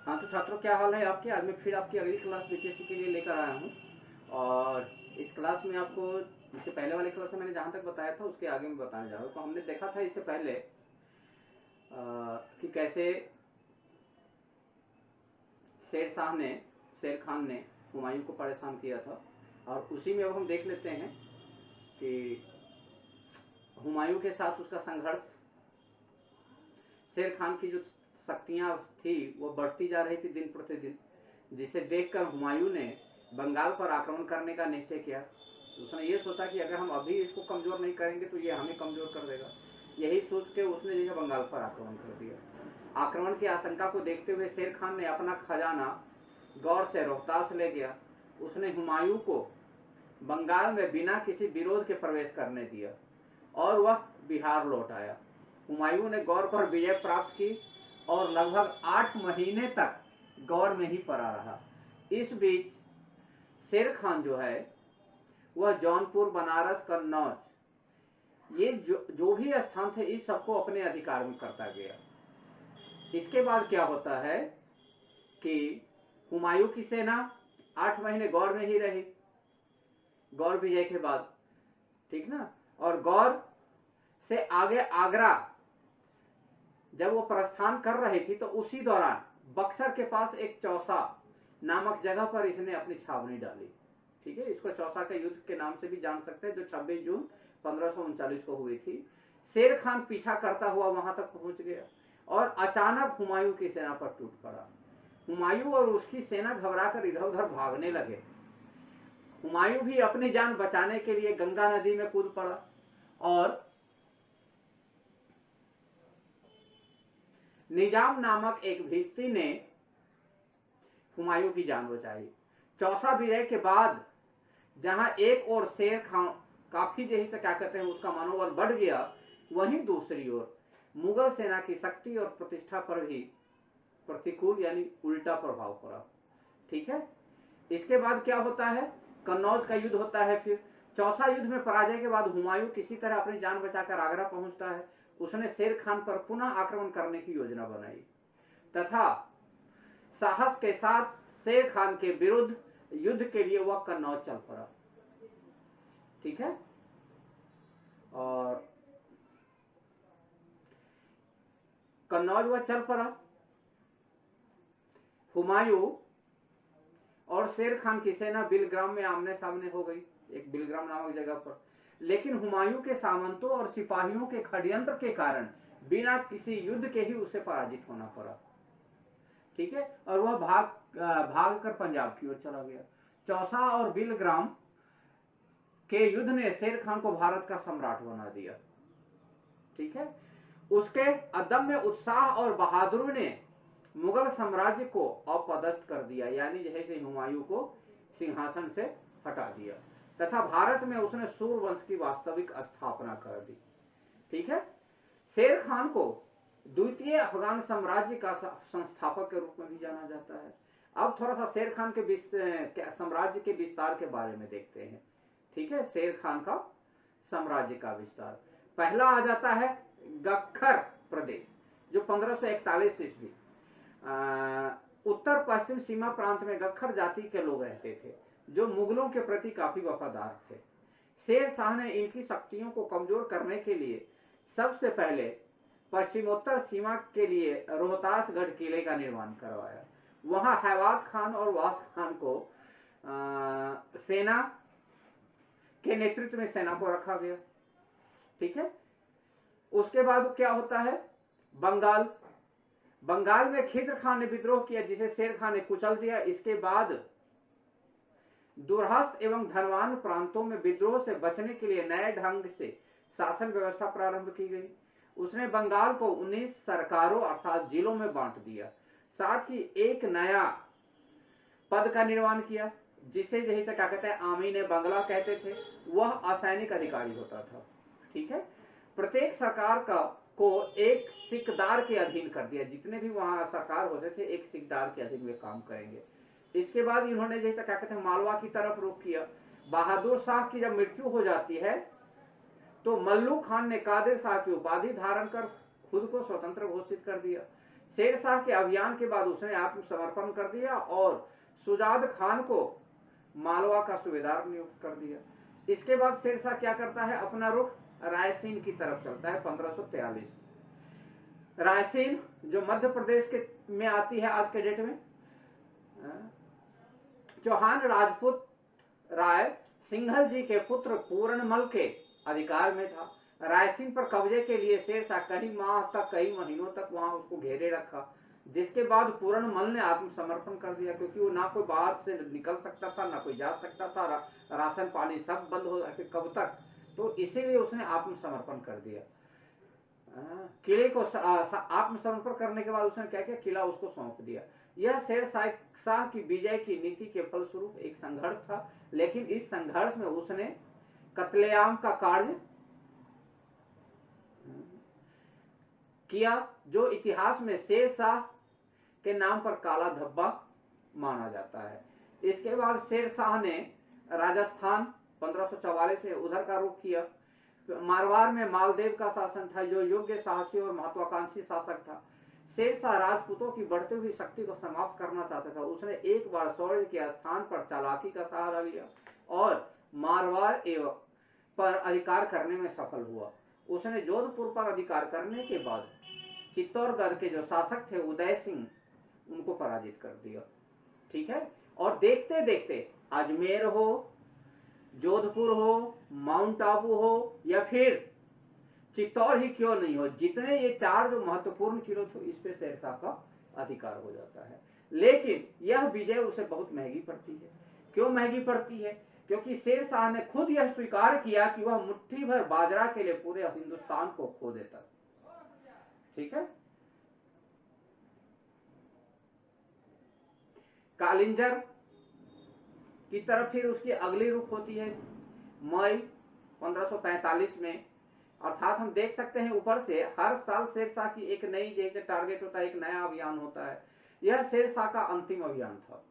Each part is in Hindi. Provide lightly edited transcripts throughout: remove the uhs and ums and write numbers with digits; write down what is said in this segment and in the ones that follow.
हाँ तो छात्रों, क्या हाल है आपके? आज मैं फिर आपकी अगली क्लास बीपीएससी के लिए लेकर आया हूँ। और इस क्लास में आपको, इससे पहले वाले क्लास में मैंने जहाँ तक बताया था उसके आगे में बताने जा रहा हूँ। तो हमने देखा था इससे पहले कि कैसे शेर खान ने हुमायूं को परेशान किया था। और उसी में अब हम देख लेते हैं कि हुमायूं के साथ उसका संघर्ष, शेर खान की जो शक्तियां थी वो बढ़ती जा रही थी दिन प्रतिदिन, जिसे देखकर हुमायूं ने बंगाल पर आक्रमण करने का निश्चय किया। उसने ये सोचा कि अगर हम अभी इसको कमजोर नहीं करेंगे तो ये हमें कमजोर कर देगा। यही सोच के उसने जो है बंगाल पर आक्रमण कर दिया। आक्रमण की आशंका को देखते हुए शेर खान ने अपना खजाना गौर से रोहतास ले गया। उसने हुमायूं को बंगाल में बिना किसी विरोध के प्रवेश करने दिया और वह बिहार लौट आया। हुमायूं ने गौर पर विजय प्राप्त की और लगभग 8 महीने तक गौर में ही पड़ा रहा। इस बीच शेर खान जो है वह जौनपुर, बनारस, कन्नौज, ये जो भी स्थान थे इस सबको अपने अधिकार में करता गया। इसके बाद क्या होता है कि हुमायूं की सेना 8 महीने गौर में ही रही, गौर विजय के बाद, ठीक ना। और गौर से आगे आगरा जब वो प्रस्थान कर रही थी तो उसी दौरान बक्सर के पास एक चौसा नामक जगह पर इसने अपनी छावनी डाली। ठीक है, इसको चौसा का युद्ध के नाम से भी जान सकते हैं, जो 26 जून 1539 को हुई थी। शेर खान पीछा करता हुआ वहां तक पहुंच गया और अचानक हुमायूं की सेना पर टूट पड़ा। हुमायूं और उसकी सेना घबराकर इधर उधर भागने लगे। हुमायूं भी अपनी जान बचाने के लिए गंगा नदी में कूद पड़ा और निजाम नामक एक भिश्ती ने हुमायूं की जान बचाई। चौसा विजय के बाद जहां एक ओर शेर खान काफी जही से क्या कहते हैं उसका मनोबल बढ़ गया, वहीं दूसरी ओर मुगल सेना की शक्ति और प्रतिष्ठा पर भी प्रतिकूल यानी उल्टा प्रभाव पड़ा। ठीक है, इसके बाद क्या होता है, कन्नौज का युद्ध होता है। फिर चौसा युद्ध में पराजय के बाद हुमायूं किसी तरह अपनी जान बचाकर आगरा पहुंचता है। उसने शेर खान पर पुनः आक्रमण करने की योजना बनाई तथा साहस के साथ शेर खान के विरुद्ध युद्ध के लिए वह कन्नौज चल पड़ा। ठीक है, और कन्नौज वह चल पड़ा। हुमायूं और शेर खान की सेना बिलग्राम में आमने सामने हो गई, एक बिलग्राम नामक जगह पर। लेकिन हुमायूं के सामंतों और सिपाहियों के षड्यंत्र के कारण बिना किसी युद्ध के ही उसे पराजित होना पड़ा। ठीक है, और वह भाग कर पंजाब की ओर चला गया। चौसा और बिलग्राम के युद्ध ने शेर खान को भारत का सम्राट बना दिया। ठीक है, उसके अदम्य उत्साह और बहादुरी ने मुगल साम्राज्य को अपदस्थ कर दिया, यानी जैसे हुमायूं को सिंहासन से हटा दिया तथा भारत में उसने सूर वंश की वास्तविक स्थापना कर दी। ठीक है, शेर खान को द्वितीय अफगान साम्राज्य का संस्थापक के रूप में भी जाना जाता है। अब थोड़ा सा शेर खान के साम्राज्य के विस्तार के बारे में देखते हैं। ठीक है, शेर खान का साम्राज्य का विस्तार पहला आ जाता है गख्खर प्रदेश, जो 1541 ईस्वी उत्तर पश्चिम सीमा प्रांत में गख्खर जाति के लोग रहते थे, जो मुगलों के प्रति काफी वफादार थे। शेर शाह ने इनकी शक्तियों को कमजोर करने के लिए सबसे पहले पश्चिमोत्तर सीमा के लिए रोहतासगढ़ किले का निर्माण करवाया। वहां हैवात खान और वास खान को सेना के नेतृत्व में सेना को रखा गया। ठीक है, उसके बाद क्या होता है, बंगाल में खिद्र खान ने विद्रोह किया जिसे शेर खान ने कुचल दिया। इसके बाद दूरस्थ एवं धनवान प्रांतों में विद्रोह से बचने के लिए नए ढंग से शासन व्यवस्था प्रारंभ की गई। उसने बंगाल को 19 सरकारों अर्थात जिलों में बांट दिया। साथ ही एक नया पद का निर्माण किया जिसे जैसे क्या कहते हैं आमीन बंगला कहते थे, वह असैनिक अधिकारी होता था। ठीक है, प्रत्येक सरकार को एक सिकदार के अधीन कर दिया, जितने भी वहां सरकार होते थे एक सिकदार के अधीन वे काम करेंगे। इसके बाद इन्होंने जैसे क्या कहते हैं मालवा की तरफ रुख किया। बहादुर शाह की जब मृत्यु हो जाती है तो मल्लू खान ने कादिर शाह की उपाधि धारण कर खुद को स्वतंत्र घोषित कर दिया। शेर शाह के अभियान के बाद उसने आत्मसमर्पण कर दिया और सुजाद खान को मालवा का सूबेदार नियुक्त कर दिया। इसके बाद शेर शाह क्या करता है, अपना रुख रायसीन की तरफ चलता है 1543। रायसीन जो मध्य प्रदेश के में आती है आज के डेट में। चौहान राजपूत राय सिंघल जी के पुत्र पूर्णमल के अधिकार में था। रायसीन पर कब्जे के लिए शेर शाह कई माह तक, कई महीनों तक वहां उसको घेरे रखा, जिसके बाद पूर्णमल ने आत्मसमर्पण कर दिया, क्योंकि वो ना कोई बाहर से निकल सकता था, ना कोई जा सकता था, राशन पानी सब बंद हो जाए कब तक, तो इसीलिए उसने आत्मसमर्पण कर दिया। किले को आत्मसमर्पण करने के बाद उसने क्या किया, किला उसको सौंप दिया। यह शेर शाह की विजय की नीति के फलस्वरूप एक संघर्ष था, लेकिन इस संघर्ष में उसने कत्लेआम का कार्य किया, जो इतिहास में शेर शाह के नाम पर काला धब्बा माना जाता है। इसके बाद शेर शाह ने राजस्थान 1544 में उधर का रुख किया। मारवाड़ में मालदेव का शासन था, जो योग्य, साहसी और महत्वाकांक्षी शासक था। शेर शाह राजपूतों की बढ़ती हुई शक्ति को समाप्त करना चाहता था। उसने एक बार शौर्य के स्थान पर चालाकी का सहारा लिया और मारवाड़ एवं पर अधिकार करने में सफल हुआ। उसने जोधपुर पर अधिकार करने के बाद चित्तौड़गढ़ के जो शासक थे उदय सिंह, उनको पराजित कर दिया। ठीक है, और देखते देखते अजमेर हो, जोधपुर हो, माउंट आबू हो या फिर चित्तौड़ ही क्यों नहीं हो, जितने ये चार जो महत्वपूर्ण किले थे, इस पे शेर शाह का अधिकार हो जाता है। लेकिन यह विजय उसे बहुत महंगी पड़ती है। क्यों महंगी पड़ती है? क्योंकि शेर शाह ने खुद यह स्वीकार किया कि वह मुट्ठी भर बाजरा के लिए पूरे हिंदुस्तान को खो देता। ठीक है, कालिंजर की तरफ फिर उसकी अगली रुख होती है मई 1545 में। अर्थात हम देख सकते हैं ऊपर से हर साल शेर शाह की एक नई जैसे टारगेट होता है, एक नया अभियान होता है। यह शेर शाह का अंतिम अभियान था।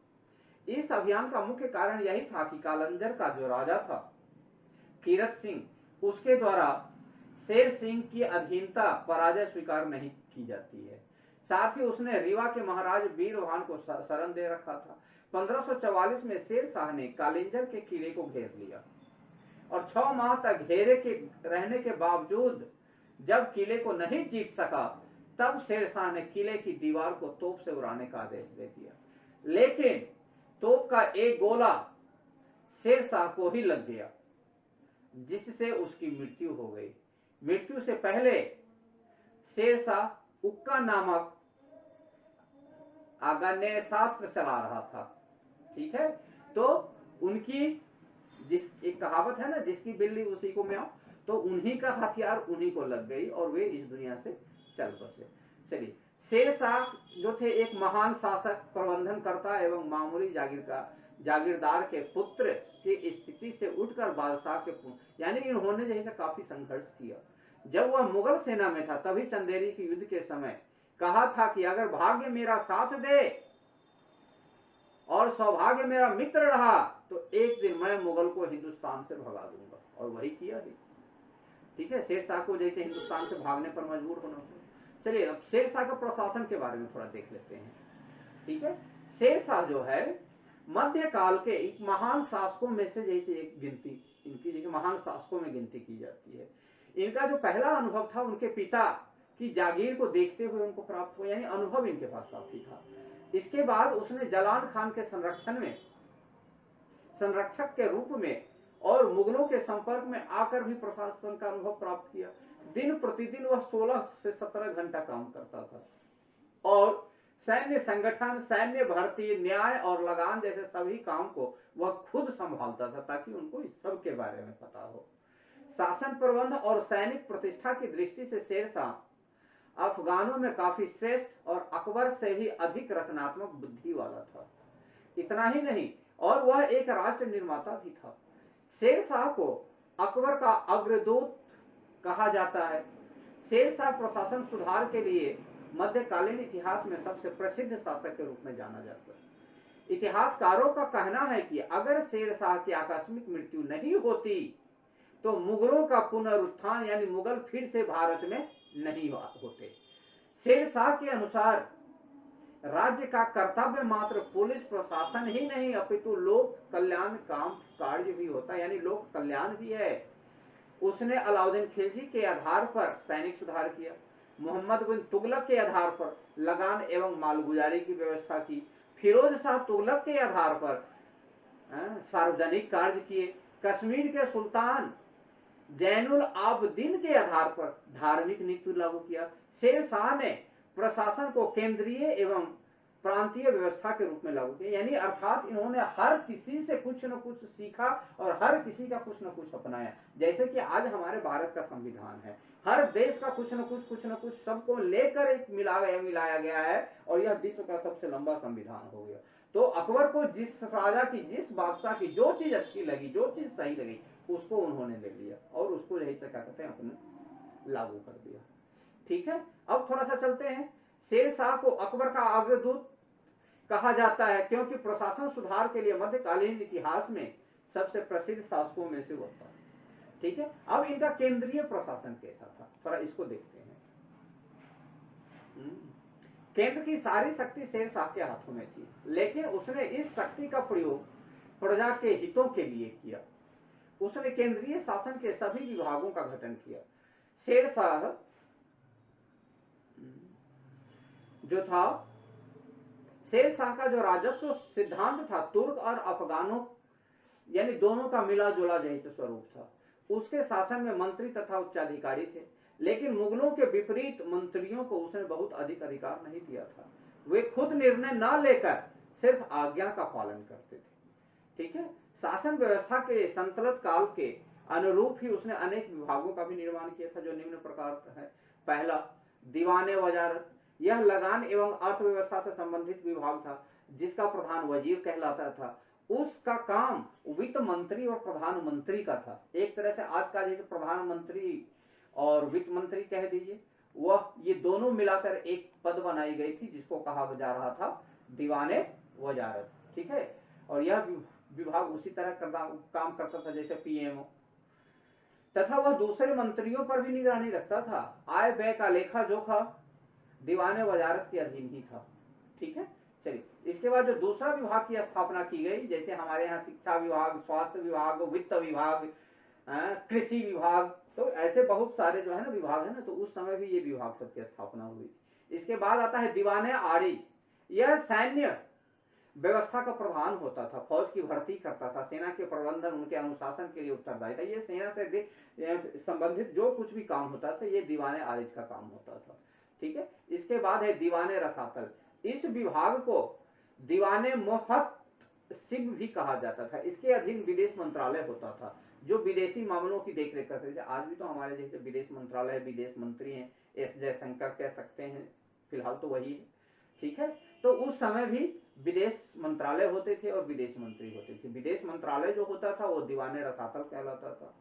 इस अभियान का मुख्य कारण यही था कि कालिंजर का जो राजा था कीरत सिंह, उसके द्वारा शेर सिंह की अधीनता पराजय स्वीकार नहीं की जाती है। साथ ही उसने रीवा के महाराज वीरवाहन को शरण दे रखा था। 1544 में शेर शाह ने कालिंजर के किले को घेर लिया और 6 माह तक घेरे के रहने के बावजूद जब किले को नहीं जीत सका, तब शेर शाह ने किले की दीवार को तोप से उड़ाने का आदेश दे दिया। लेकिन तोप का एक गोला शेर शाह को ही लग गया, जिससे उसकी मृत्यु हो गई। मृत्यु से पहले शेर शाह उक्का नामक आग्नेय शास्त्र चला रहा था। ठीक है, तो उनकी जिस एक कहावत है ना, जिसकी बिल्ली उसी को म्याऊं, तो उन्हीं का हथियार उन्हीं को लग गई और वे इस दुनिया से चल बसे। चलिए, शेर शाह जो थे एक महान शासक, प्रबंधनकर्ता एवं मामूली जागीरदार के पुत्र की स्थिति से उठकर बादशाह के, यानी इन्होंने जैसे काफी संघर्ष किया। जब वह मुगल सेना में था तभी चंदेरी के युद्ध के समय कहा था कि अगर भाग्य मेरा साथ दे और सौभाग्य मेरा मित्र रहा तो एक दिन मैं मुगल को हिंदुस्तान से भगा दूंगा, और वही किया ही। ठीक है, शेर शाह को जैसे हिंदुस्तान से भागने पर मजबूर होना था। चलिए, अब शेर शाह का प्रशासन के बारे में थोड़ा देख लेते हैं। ठीक है, शेर शाह जो है मध्यकाल के एक महान शासकों में से जैसे एक गिनती, इनकी जैसे महान शासकों में गिनती की जाती है। इनका जो पहला अनुभव था उनके पिता की जागीर को देखते हुए उनको प्राप्त हुआ, यानी अनुभव इनके पास काफी था। इसके बाद उसने जलान खान के संरक्षण में संरक्षक के रूप में और मुगलों के संपर्क में आकर भी प्रशासन का अनुभव प्राप्त किया। दिन प्रतिदिन वह 16 से 17 घंटा काम करता था और सैन्य संगठन, सैन्य भर्ती, न्याय और लगान जैसे सभी काम को वह खुद संभालता था, ताकि उनको इस सब के बारे में पता हो। शासन प्रबंध और सैनिक प्रतिष्ठा की दृष्टि से शेर शाह अफगानों में काफी श्रेष्ठ और अकबर से भी अधिक रचनात्मक बुद्धि वाला था। इतना ही नहीं, और वह एक राष्ट्र निर्माता भी था। शेर शाह को अकबर का अग्रदूत कहा जाता है। शेर शाह प्रशासन सुधार के लिए मध्यकालीन इतिहास में सबसे प्रसिद्ध शासक के रूप में जाना जाता है। इतिहासकारों का कहना है कि अगर शेर शाह की आकस्मिक मृत्यु नहीं होती तो मुगलों का पुनरुत्थान, यानी मुगल फिर से भारत में नहीं होते। शेर शाह के अनुसार राज्य का कर्तव्य मात्र पुलिस प्रशासन ही नहीं अपितु लोक कल्याण काम कार्य भी होता है, यानी लोक कल्याण भी है। उसने अलाउद्दीन खिलजी के आधार पर सैनिक सुधार किया, मोहम्मद बिन तुगलक के आधार पर लगान एवं मालगुजारी की व्यवस्था की, फिरोज शाह तुगलक के आधार पर सार्वजनिक कार्य किए, कश्मीर के सुल्तान जैनुल आबदीन के आधार पर धार्मिक नीति लागू किया। शेर शाह ने प्रशासन को केंद्रीय एवं प्रांतीय व्यवस्था के रूप में लागू किया, यानी अर्थात इन्होंने हर किसी से कुछ न कुछ सीखा और हर किसी का कुछ न कुछ अपनाया। जैसे कि आज हमारे भारत का संविधान है, हर देश का कुछ न कुछ सबको लेकर एक मिलाया गया है और यह विश्व का सबसे लंबा संविधान हो गया। तो अकबर को जिस राजा की, जिस बादशाह की जो चीज अच्छी लगी, जो चीज सही लगी, उसको उन्होंने ले लिया और उसको यही क्या कहते हैं अपने लागू कर दिया। ठीक है, अब थोड़ा सा चलते हैं। शेर शाह को अकबर का अग्रदूत कहा जाता है क्योंकि प्रशासन सुधार के लिए मध्यकालीन इतिहास में सबसे प्रसिद्ध शासकों में से होता है। ठीक है, अब इनका केंद्रीय प्रशासन कैसा था, थोड़ा इसको देखते हैं। केंद्र की सारी शक्ति शेर शाह के हाथों में थी, लेकिन उसने इस शक्ति का प्रयोग प्रजा के हितों के लिए किया। उसने केंद्रीय शासन के सभी विभागों का गठन किया। शेर शाह का जो राजस्व सिद्धांत था तुर्क और अफगानों यानी दोनों का मिला जुला जैसे स्वरूप था। उसके शासन में मंत्री तथा उच्चाधिकारी थे, लेकिन मुगलों के विपरीत मंत्रियों को उसने बहुत अधिक अधिकार नहीं दिया था। वे खुद निर्णय न लेकर सिर्फ आज्ञा का पालन करते थे। ठीक है, शासन व्यवस्था के संतलत काल के अनुरूप ही उसने अनेक विभागों का भी निर्माण किया था, जो निम्न प्रकार का है। पहला, दीवाने वजारत। यह लगान एवं अर्थव्यवस्था से संबंधित विभाग था, जिसका प्रधान वजीर कहलाता था। उसका काम वित्त मंत्री और प्रधानमंत्री का था। एक तरह से आज का जैसे प्रधानमंत्री और वित्त मंत्री कह दीजिए, वह ये दोनों मिलाकर एक पद बनाई गई थी, जिसको कहा जा रहा था दीवाने वजारत। ठीक है, और यह विभाग उसी तरह काम करता था जैसे पीएमओ, तथा वह दूसरे मंत्रियों पर भी निगरानी रखता था। आय व्यय का लेखा जोखा दीवाने वजारत के अधीन ही था। ठीक है, चलिए इसके बाद जो दूसरा विभाग की स्थापना की गई, जैसे हमारे यहाँ शिक्षा विभाग, स्वास्थ्य विभाग, वित्त विभाग, कृषि विभाग, तो ऐसे बहुत सारे जो है ना विभाग है ना, तो उस समय भी ये विभाग सबकी स्थापना हुई। इसके बाद आता है दीवाने आरिज। यह सैन्य व्यवस्था का प्रधान होता था, फौज की भर्ती करता था, सेना के प्रबंधन, उनके अनुशासन के लिए उत्तरदायी था। ये सेना से संबंधित जो कुछ भी काम होता था, ये दीवाने आरिज का काम होता था। ठीक है, इसके बाद है दीवाने रसातल। इस विभाग को दीवाने मुहतसिब भी कहा जाता था। इसके अधीन विदेश मंत्रालय होता था, जो विदेशी मामलों की देखरेख करते थे। आज भी तो हमारे जैसे विदेश मंत्रालय, विदेश मंत्री हैं, एस जयशंकर कह सकते हैं, फिलहाल तो वही है। ठीक है, तो उस समय भी विदेश मंत्रालय होते थे और विदेश मंत्री होते थे। विदेश मंत्रालय जो होता था वो दीवाने रसातल कहलाता था।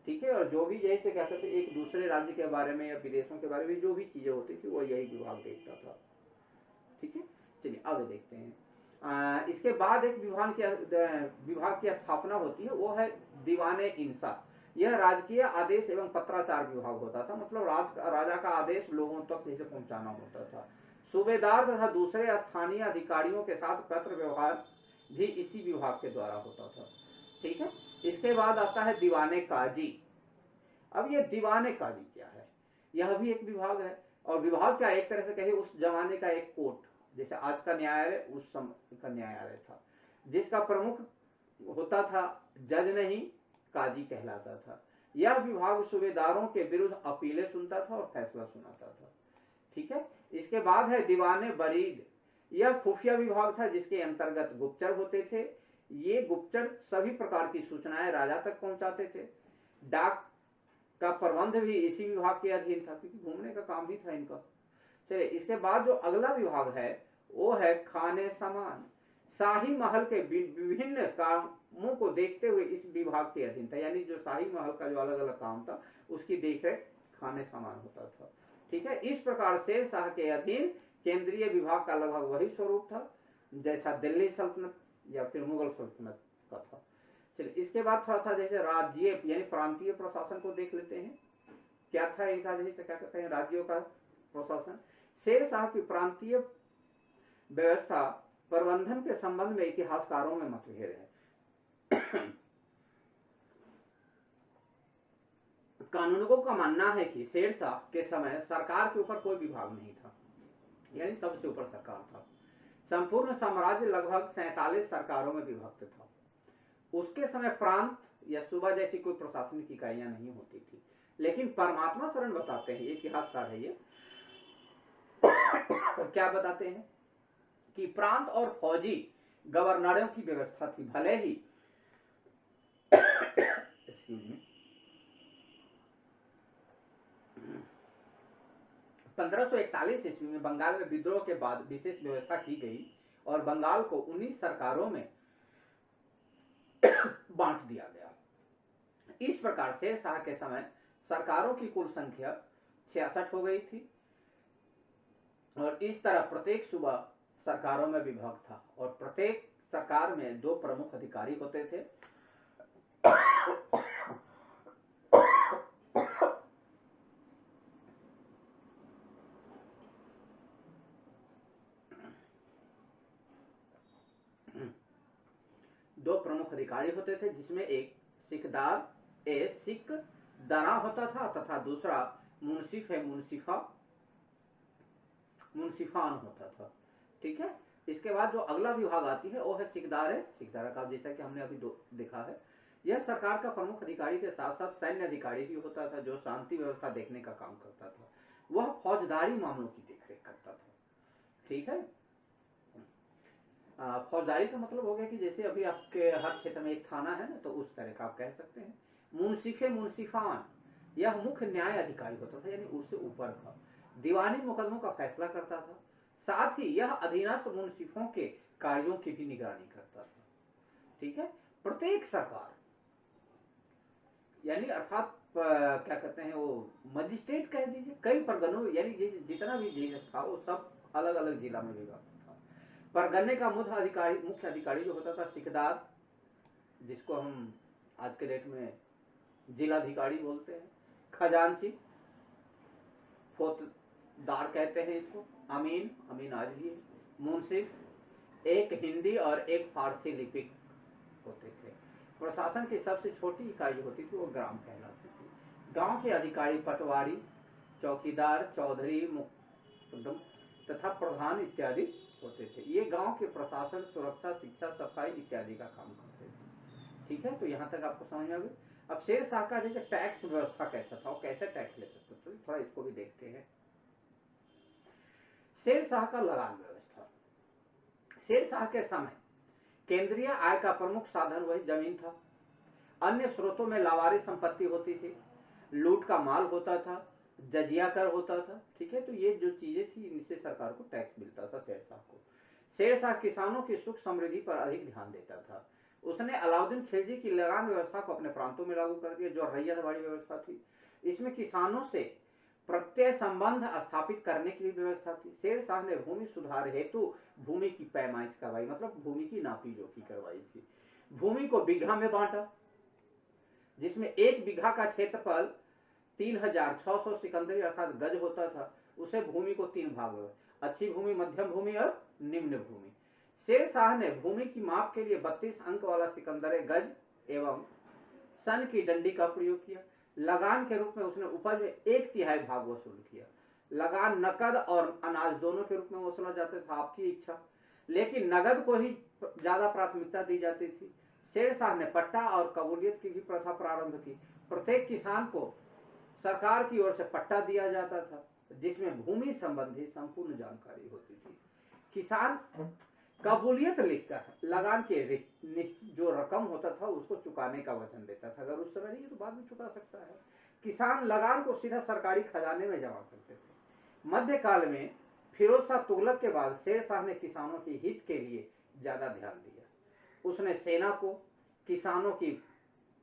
ठीक है, और जो भी जैसे कहते थे एक दूसरे राज्य के बारे में या विदेशों के बारे में जो भी चीजें होती थी वो यही विभाग देखता था। ठीक है, चलिए आगे देखते हैं। इसके बाद एक विभाग की स्थापना होती है, वो है दीवाने इंसा। यह राजकीय आदेश एवं पत्राचार विभाग होता था, मतलब राजा का आदेश लोगों तक जैसे पहुंचाना होता था। सूबेदार तथा दूसरे स्थानीय अधिकारियों के साथ पत्र व्यवहार भी इसी विभाग के द्वारा होता था। ठीक है, इसके बाद आता है दीवाने काजी। अब ये दीवाने काजी क्या है, यह भी एक विभाग है, और विभाग क्या एक तरह से कहे उस जमाने का एक कोर्ट, जैसे आज का न्यायालय उस समय का न्यायालय था, जिसका प्रमुख होता था जज नहीं, काजी कहलाता था। यह विभाग सूबेदारों के विरुद्ध अपीलें सुनता था और फैसला सुनाता था। ठीक है, इसके बाद है दीवाने बरीद। यह खुफिया विभाग था, जिसके अंतर्गत गुप्तचर होते थे। ये गुप्तचर सभी प्रकार की सूचनाएं राजा तक पहुंचाते थे। डाक का प्रबंध भी इसी विभाग के अधीन था, क्योंकि घूमने का काम ही था इनका। चलिए इसके बाद जो अगला विभाग है वो है खाने सामान। शाही महल के विभिन्न कामों को देखते हुए इस विभाग के अधीन था, यानी जो शाही महल का जो अलग अलग काम था उसकी देखरेख खाने सामान होता था। ठीक है, इस प्रकार शेर शाह के अधीन केंद्रीय विभाग का लगभग वही स्वरूप था जैसा दिल्ली सल्तनत या फिर मुगल सल्तनत का था। चलिए इसके बाद थोड़ा सा जैसे राज्य यानी प्रांतीय प्रशासन को देख लेते हैं, क्या था इनका, जैसे क्या कहते हैं राज्यों का प्रशासन। शेर शाह की प्रांतीय व्यवस्था प्रबंधन के संबंध में इतिहासकारों में मतभेद है। कानूनगों का मानना है कि शेरशाह के समय सरकार के ऊपर कोई विभाग नहीं था, यानी सबसे ऊपर सरकार था। संपूर्ण साम्राज्य लगभग 47 सरकारों में विभक्त था। उसके समय प्रांत या सूबा जैसी कोई प्रशासनिक इकाइयां नहीं होती थी। लेकिन परमात्मा शरण बताते हैं, इतिहासकार है ये, क्या बताते हैं कि प्रांत और फौजी गवर्नरों की व्यवस्था थी। भले ही 1541 ईस्वी में बंगाल में विद्रोह के बाद विशेष व्यवस्था की गई और बंगाल को 19 सरकारों में बांट दिया गया। इस प्रकार शेरशाह के समय सरकारों की कुल संख्या 66 हो गई थी और इस तरह प्रत्येक सूबा सरकारों में विभक्त था और प्रत्येक सरकार में 2 प्रमुख अधिकारी होते थे। जिसमें एक सिकदारा होता था तथा दूसरा मुंसिफान होता था। ठीक है, इसके बाद जो अगला विभाग आती है वो है सिकदारा का, जैसा कि हमने अभी देखा है। यह सरकार का प्रमुख अधिकारी के साथ साथ सैन्य अधिकारी भी होता था जो शांति व्यवस्था देखने का काम करता था। वह फौजदारी मामलों की देखरेख करता था। ठीक है, फौजदारी का मतलब हो गया कि जैसे अभी आपके हर क्षेत्र में एक थाना है ना, तो उस तरह का आप कह सकते हैं। मुंसिफान यह मुख्य न्याय अधिकारी होता था, यानी उससे ऊपर था। दीवानी मुकदमों का फैसला करता था। साथ ही यह अधीनस्थ मुंसिफों के कार्यों की भी निगरानी करता था। ठीक है, प्रत्येक सरकार यानी अर्थात क्या कहते हैं वो मजिस्ट्रेट कह दीजिए, कई परगनों यानी जितना भी जिला था वो सब अलग अलग जिला में विभाजित था। परगने का मुख्य अधिकारी जो होता था सिकदार, जिसको हम आज के डेट में जिलाधिकारी बोलते हैं। खजांची, फौजदार कहते हैं इसको। अमीन आज भी है। मुंसिफ एक हिंदी और एक फारसी लिपिक होते थे। प्रशासन की सबसे छोटी इकाई होती थी वो ग्राम कहलाती थी। गांव के अधिकारी पटवारी, चौकीदार, चौधरी, मुकद्दम तथा प्रधान इत्यादि होते थे। ये गांव के प्रशासन, सुरक्षा, शिक्षा, सफाई इत्यादि का काम करते थे। ठीक है, तो यहाँ तक आपको समझ में आ गई। अब शेरशाह का जैसे टैक्स व्यवस्था कैसा था, कैसे टैक्स लेते थे, तो थोड़ा इसको भी देखते हैं। शेरशाह का लगान व्यवस्था। शेरशाह के समय केंद्रीय आय का प्रमुख साधन वही जमीन था। अन्य स्रोतों में लावारिस संपत्ति होती थी, लूट का माल होता था, जजिया कर होता था। ठीक है, तो ये जो चीजें थी इनसे सरकार को टैक्स मिलता था शेरशाह को। शेरशाह किसानों की सुख समृद्धि पर अधिक ध्यान देता था। उसने अलाउद्दीन खिलजी की लगान व्यवस्था को अपने प्रांतों में लागू कर दिया, जो रैयतवाड़ी व्यवस्था थी। इसमें किसानों से प्रत्यय संबंध स्थापित करने की भी व्यवस्था थी। शेरशाह ने भूमि सुधार हेतु भूमि की पैमाइश करवाई, मतलब भूमि की नापी जोखी करवाई थी। भूमि को बीघा में बांटा, जिसमें 1 बीघा का क्षेत्रफल 3600 सिकंदरी अर्थात गज होता था। उसे भूमि को 3 भाग में, अच्छी भूमि, मध्यम भूमि और निम्न भूमि। शेरशाह ने भूमि की माप के लिए 32 अंक वाला सिकंदरे गज एवं सन की डंडी का प्रयोग किया। लगान के रूप में उसने उपज में 1/3 भाग वसूल किया। लगान नकद और अनाज दोनों के रूप में वसूला जाता था, आपकी इच्छा, लेकिन नगद को ही ज्यादा प्राथमिकता दी जाती थी। शेरशाह ने पट्टा और कबूलियत की भी प्रथा प्रारंभ की। प्रत्येक किसान को सरकार की ओर से पट्टा दिया जाता था, जिसमें भूमि संबंधी संपूर्ण जानकारी होती थी। किसान कबूलियत लिखकर लगान के जो रकम होता था उसको चुकाने का वचन देता था। अगर उस समय नहीं तो बाद में चुका सकता है। किसान लगान को सीधा सरकारी खजाने में जमा करते थे। मध्यकाल में फिरोज शाह तुगलक के बाद शेरशाह ने किसानों के हित के लिए ज्यादा ध्यान दिया। उसने सेना को किसानों की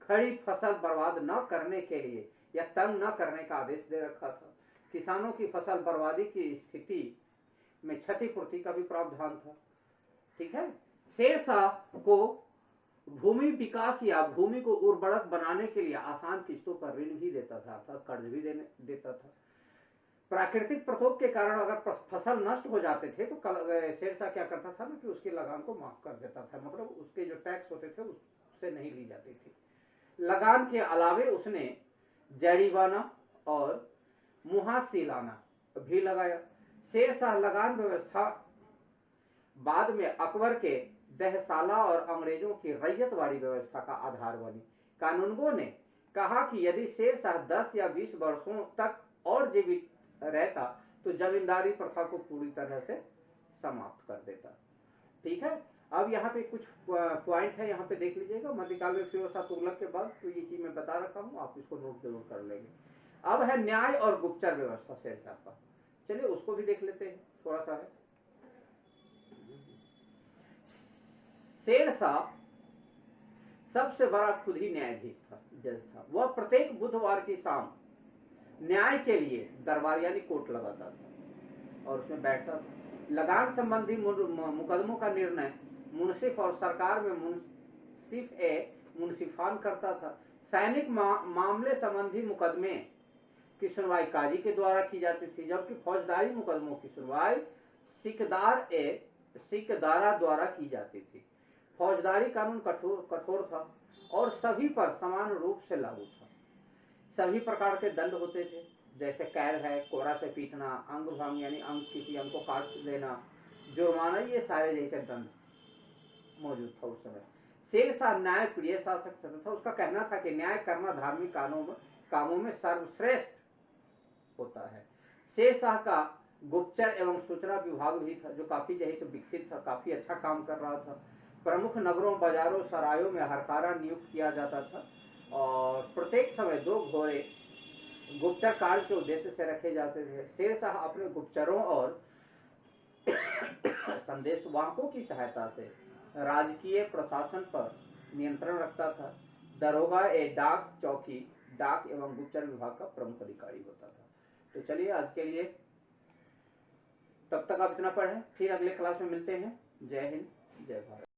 खड़ी फसल बर्बाद न करने के लिए या तंग न करने का आदेश दे रखा था। किसानों की फसल बर्बादी की स्थिति में क्षतिपूर्ति का भी प्रावधान था। ठीक है, शेरशाह को भूमि विकास या भूमि को उर्वरक बनाने के लिए आसान किस्तों पर ऋण भी देता था, अर्थात कर्ज भी देता था। प्राकृतिक प्रकोप के कारण अगर फसल नष्ट हो जाते थे तो शेरशाह क्या करता था ना कि उसकी लगान को माफ कर देता था, मतलब उसके जो टैक्स होते थे उससे नहीं ली जाती थी। लगान के अलावे उसने जड़ीवाना और मुहासिलाना भी लगाया। शेरशाह लगान व्यवस्था बाद में अकबर के दहसाला और अंग्रेजों की रैयतवाड़ी व्यवस्था का आधार बनी। कानूनगों ने कहा कि यदि शेरशाह 10 या 20 वर्षों तक और जीवित रहता तो जमींदारी प्रथा को पूरी तरह से समाप्त कर देता। ठीक है, अब यहाँ पे कुछ पॉइंट है, यहाँ पे देख लीजिएगा। मध्यकाल में फिरोज शाह तुगलक के बाद तो ये चीज मैं बता रखा हूँ, आप इसको नोट जरूर कर लेंगे। अब है न्याय और गुप्तचर व्यवस्था शेरशाह का, चलिए उसको भी देख लेते हैं, थोड़ा सा है। शेरशाह सबसे बड़ा खुद ही न्यायाधीश था, जज था। वह प्रत्येक बुधवार की शाम न्याय के लिए दरबार यानी कोर्ट लगाता था और उसमें बैठता था। लगान संबंधी मुकदमों का निर्णय मुंसिफ और सरकार में मुंसिफ ए मुंसिफान करता था। सैनिक मामले संबंधी मुकदमे की सुनवाई काजी के द्वारा की जाती थी, जबकि फौजदारी मुकदमों की सुनवाई सिकदारा द्वारा की जाती थी। फौजदारी कानून कठोर था और सभी पर समान रूप से लागू था। सभी प्रकार के दंड होते थे, जैसे कैद है, कोरा से पीटना, अंग भंग यानी अंग किसी अंग को काट देना, जुर्माना, ये सारे जैसे दंड मौजूद था उस समय। शेरशाह न्याय प्रिय शासक था। उसका कहना था कि न्याय करना धार्मिक कामों में सर्वश्रेष्ठ होता है। शेरशाह का गुप्तचर एवं सूचना विभाग भी था, जो काफी जैसे विकसित था, काफी अच्छा काम कर रहा था। प्रमुख नगरों, बाजारों, सरायों में हरकारा नियुक्त किया जाता था और प्रत्येक समय 2 घोड़े गुप्तचर कार्य के उद्देश्य से रखे जाते थे। शेरशाह अपने गुप्तचरों और संदेशवाहकों की सहायता से राजकीय प्रशासन पर नियंत्रण रखता था। दरोगा ए डाक चौकी डाक एवं गुप्तचर विभाग का प्रमुख अधिकारी होता था। तो चलिए आज के लिए तब तक आप इतना पढ़ें, फिर अगले क्लास में मिलते हैं। जय हिंद, जय भारत।